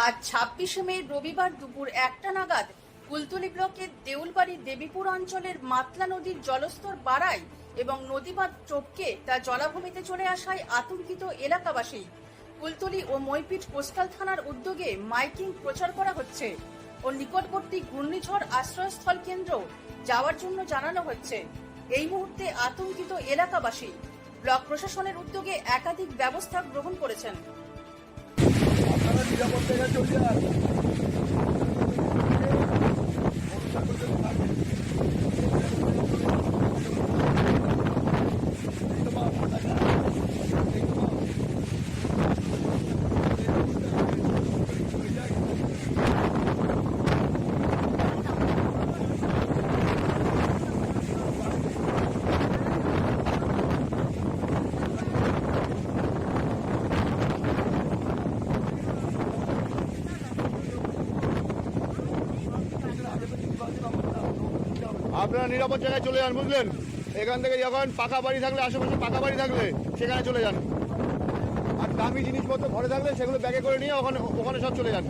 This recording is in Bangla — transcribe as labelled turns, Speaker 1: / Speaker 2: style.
Speaker 1: আজ ২৬শে মে রবিবার দুপুর ১টা নাগাদ কুলতলি ব্লকের দেউলবাড়ি দেবীপুর অঞ্চলের মাতলা নদীর জলস্তর বাড়ায় এবং নদীবাঁধ টপকে তা জলাভূমিতে চলে আসায় আতঙ্কিত এলাকাবাসী। কুলতলি ও মইপিট কোস্টাল থানার উদ্যোগে মাইকিং প্রচার করা হচ্ছে ও নিকটবর্তী ঘূর্ণিঝড় আশ্রয়স্থল কেন্দ্র যাওয়ার জন্য জানানো হচ্ছে। এই মুহূর্তে আতঙ্কিত এলাকাবাসী ব্লক প্রশাসনের উদ্যোগে একাধিক ব্যবস্থা গ্রহণ করেছেন।
Speaker 2: আপনারা নিরাপদ জায়গায় চলে যান। আপনারা নিরাপদ জায়গায় চলে যান, বুঝলেন? এখান থেকে যখন পাকা বাড়ি থাকলে, আশেপাশে পাকা বাড়ি থাকলে সেখানে চলে যান। আর দামি জিনিসপত্র ঘরে থাকলে সেগুলো ব্যাগে করে নিয়ে ওখানে সব চলে যান।